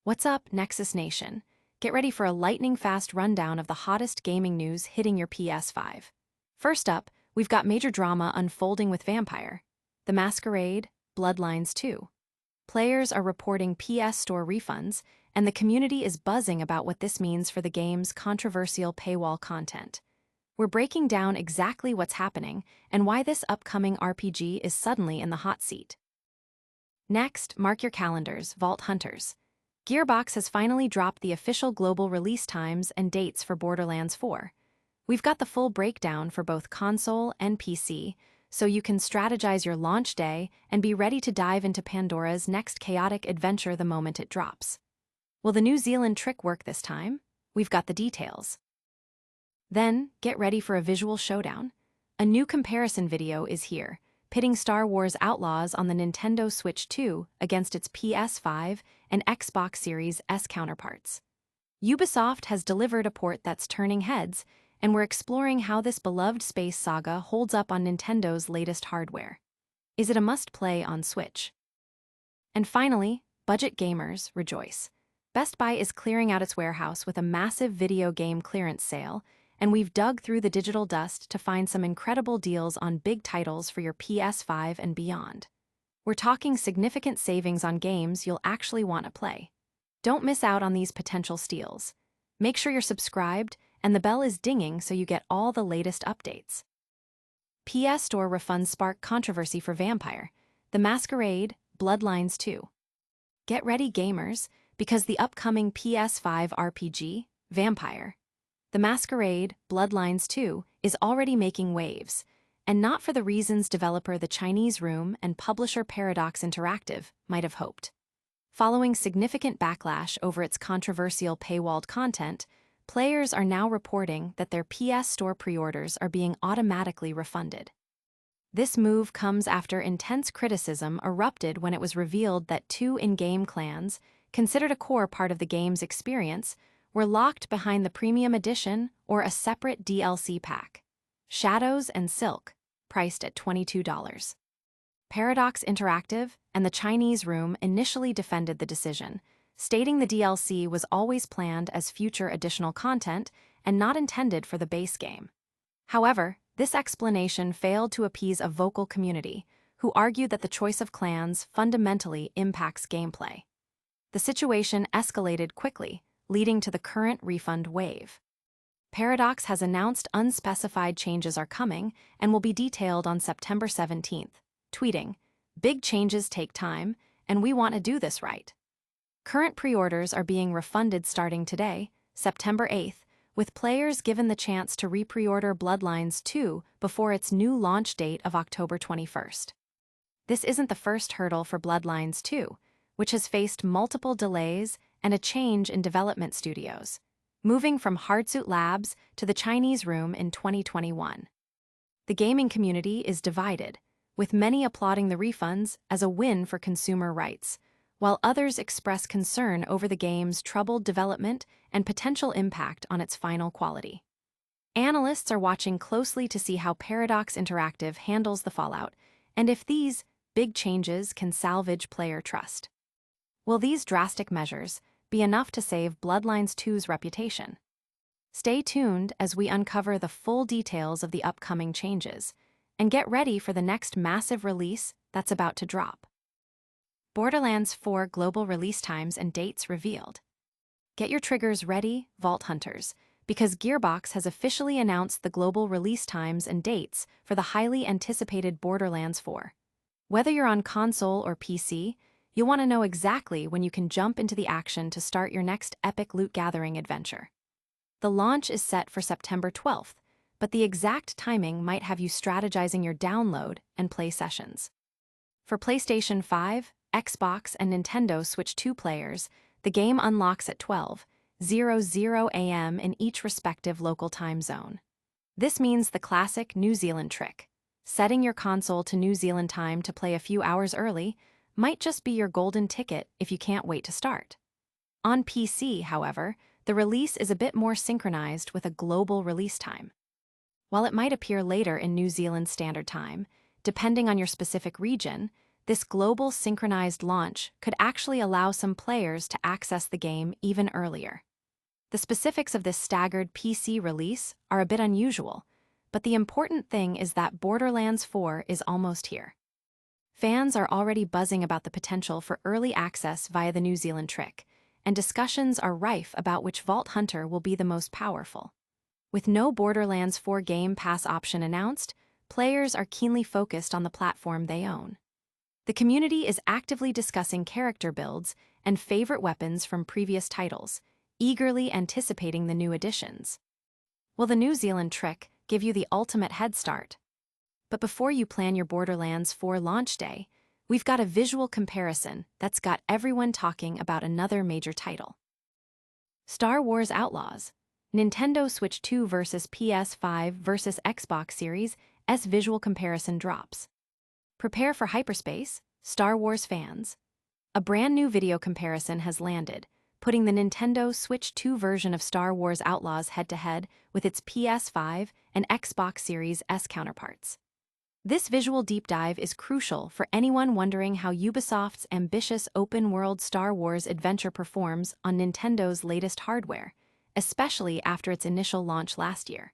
What's up, Nexus Nation? Get ready for a lightning-fast rundown of the hottest gaming news hitting your PS5. First up, we've got major drama unfolding with Vampire, the Masquerade, Bloodlines 2. Players are reporting PS Store refunds, and the community is buzzing about what this means for the game's controversial paywall content. We're breaking down exactly what's happening and why this upcoming RPG is suddenly in the hot seat. Next, mark your calendars, Vault Hunters. Gearbox has finally dropped the official global release times and dates for Borderlands 4. We've got the full breakdown for both console and PC, so you can strategize your launch day and be ready to dive into Pandora's next chaotic adventure the moment it drops. Will the New Zealand trick work this time? We've got the details. Then, get ready for a visual showdown. A new comparison video is here, pitting Star Wars Outlaws on the Nintendo Switch 2 against its PS5 and Xbox Series S counterparts. Ubisoft has delivered a port that's turning heads, and we're exploring how this beloved space saga holds up on Nintendo's latest hardware. Is it a must-play on Switch? And finally, budget gamers rejoice. Best Buy is clearing out its warehouse with a massive video game clearance sale, and we've dug through the digital dust to find some incredible deals on big titles for your PS5 and beyond. We're talking significant savings on games you'll actually want to play. Don't miss out on these potential steals. Make sure you're subscribed and the bell is dinging so you get all the latest updates. PS Store refunds spark controversy for Vampire, the Masquerade, Bloodlines 2. Get ready, gamers, because the upcoming PS5 RPG, Vampire, the Masquerade, Bloodlines 2, is already making waves, and not for the reasons developer The Chinese Room and publisher Paradox Interactive might have hoped. Following significant backlash over its controversial paywalled content, players are now reporting that their PS Store pre-orders are being automatically refunded. This move comes after intense criticism erupted when it was revealed that two in-game clans, considered a core part of the game's experience, were locked behind the Premium Edition or a separate DLC pack, Shadows and Silk, priced at $22. Paradox Interactive and The Chinese Room initially defended the decision, stating the DLC was always planned as future additional content and not intended for the base game. However, this explanation failed to appease a vocal community, who argued that the choice of clans fundamentally impacts gameplay. The situation escalated quickly, leading to the current refund wave. Paradox has announced unspecified changes are coming and will be detailed on September 17th, tweeting, "Big changes take time, and we want to do this right." Current pre-orders are being refunded starting today, September 8th, with players given the chance to re-pre-order Bloodlines 2 before its new launch date of October 21st. This isn't the first hurdle for Bloodlines 2, which has faced multiple delays and a change in development studios, moving from Hardsuit Labs to the Chinese Room in 2021. The gaming community is divided, with many applauding the refunds as a win for consumer rights, while others express concern over the game's troubled development and potential impact on its final quality. Analysts are watching closely to see how Paradox Interactive handles the fallout and if these big changes can salvage player trust. Will these drastic measures be enough to save Bloodlines 2's reputation? Stay tuned as we uncover the full details of the upcoming changes, and get ready for the next massive release that's about to drop. Borderlands 4 global release times and dates revealed. Get your triggers ready, Vault Hunters, because Gearbox has officially announced the global release times and dates for the highly anticipated Borderlands 4. Whether you're on console or PC, you'll want to know exactly when you can jump into the action to start your next epic loot-gathering adventure. The launch is set for September 12th, but the exact timing might have you strategizing your download and play sessions. For PlayStation 5, Xbox, and Nintendo Switch 2 players, the game unlocks at 12:00 a.m. in each respective local time zone. This means the classic New Zealand trick, setting your console to New Zealand time to play a few hours early, might just be your golden ticket if you can't wait to start. On PC, however, the release is a bit more synchronized with a global release time. While it might appear later in New Zealand Standard Time, depending on your specific region, This global synchronized launch could actually allow some players to access the game even earlier. The specifics of this staggered PC release are a bit unusual, but the important thing is that Borderlands 4 is almost here. Fans are already buzzing about the potential for early access via the New Zealand trick, and discussions are rife about which Vault Hunter will be the most powerful. With no Borderlands 4 Game Pass option announced, players are keenly focused on the platform they own. The community is actively discussing character builds and favorite weapons from previous titles, eagerly anticipating the new additions. Will the New Zealand trick give you the ultimate head start? But before you plan your Borderlands 4 launch day, we've got a visual comparison that's got everyone talking about another major title. Star Wars Outlaws, Nintendo Switch 2 versus PS5 versus Xbox Series S visual comparison drops. Prepare for hyperspace, Star Wars fans. A brand new video comparison has landed, putting the Nintendo Switch 2 version of Star Wars Outlaws head-to-head with its PS5 and Xbox Series S counterparts. This visual deep dive is crucial for anyone wondering how Ubisoft's ambitious open-world Star Wars adventure performs on Nintendo's latest hardware, especially after its initial launch last year.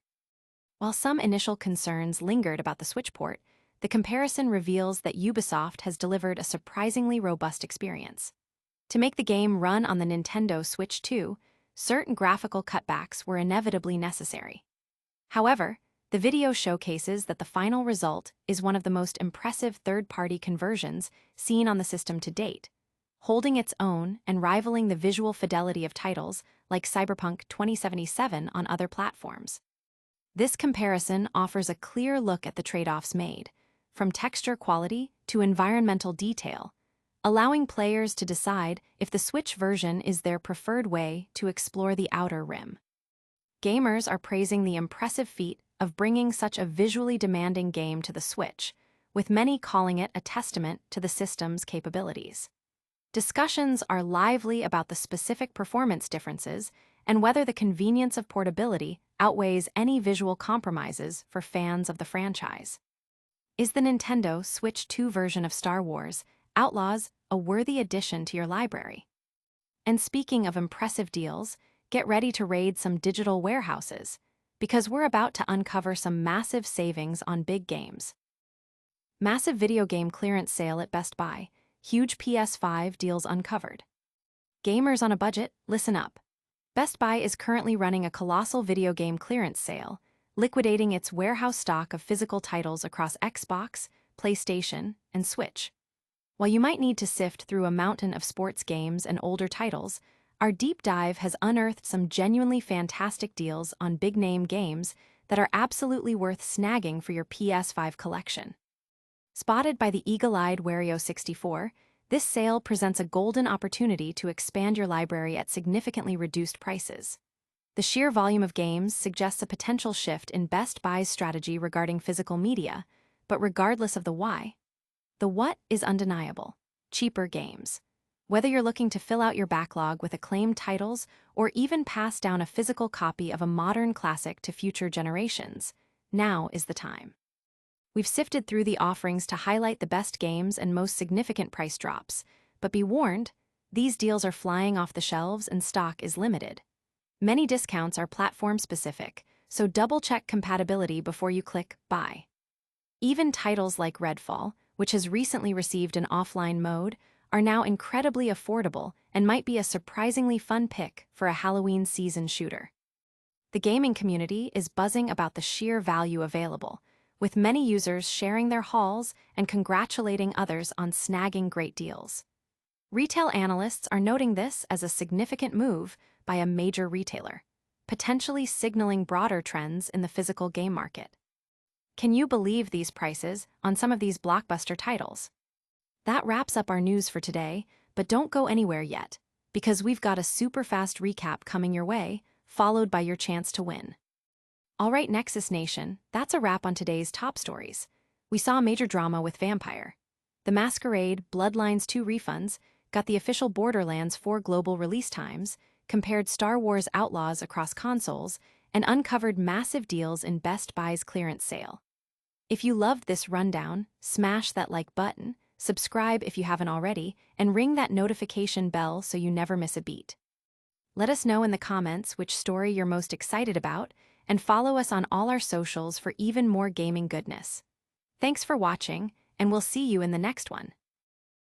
While some initial concerns lingered about the Switch port, the comparison reveals that Ubisoft has delivered a surprisingly robust experience. To make the game run on the Nintendo Switch 2, certain graphical cutbacks were inevitably necessary. However, the video showcases that the final result is one of the most impressive third-party conversions seen on the system to date, holding its own and rivaling the visual fidelity of titles like Cyberpunk 2077 on other platforms. This comparison offers a clear look at the trade-offs made, from texture quality to environmental detail, allowing players to decide if the Switch version is their preferred way to explore the Outer Rim. Gamers are praising the impressive feat of bringing such a visually demanding game to the Switch, with many calling it a testament to the system's capabilities. Discussions are lively about the specific performance differences and whether the convenience of portability outweighs any visual compromises for fans of the franchise. Is the Nintendo Switch 2 version of Star Wars Outlaws a worthy addition to your library? And speaking of impressive deals, get ready to raid some digital warehouses, because we're about to uncover some massive savings on big games. Massive video game clearance sale at Best Buy, huge PS5 deals uncovered. Gamers on a budget, listen up. Best Buy is currently running a colossal video game clearance sale, liquidating its warehouse stock of physical titles across Xbox, PlayStation, and Switch. While you might need to sift through a mountain of sports games and older titles, our deep dive has unearthed some genuinely fantastic deals on big-name games that are absolutely worth snagging for your PS5 collection. Spotted by the eagle-eyed Wario64, this sale presents a golden opportunity to expand your library at significantly reduced prices. The sheer volume of games suggests a potential shift in Best Buy's strategy regarding physical media, but regardless of the why, the what is undeniable: cheaper games. Whether you're looking to fill out your backlog with acclaimed titles or even pass down a physical copy of a modern classic to future generations, now is the time. We've sifted through the offerings to highlight the best games and most significant price drops, but be warned, these deals are flying off the shelves and stock is limited. Many discounts are platform-specific, so double-check compatibility before you click Buy. Even titles like Redfall, which has recently received an offline mode, are now incredibly affordable and might be a surprisingly fun pick for a Halloween season shooter. The gaming community is buzzing about the sheer value available, with many users sharing their hauls and congratulating others on snagging great deals. Retail analysts are noting this as a significant move by a major retailer, potentially signaling broader trends in the physical game market. Can you believe these prices on some of these blockbuster titles? That wraps up our news for today, but don't go anywhere yet, because we've got a super fast recap coming your way, followed by your chance to win. All right, Nexus Nation, that's a wrap on today's top stories. We saw major drama with Vampire. The Masquerade Bloodlines 2 refunds got the official Borderlands 4 global release times, compared Star Wars Outlaws across consoles, and uncovered massive deals in Best Buy's clearance sale. If you loved this rundown, smash that like button, subscribe if you haven't already, and ring that notification bell so you never miss a beat. Let us know in the comments which story you're most excited about, and follow us on all our socials for even more gaming goodness. Thanks for watching, and we'll see you in the next one.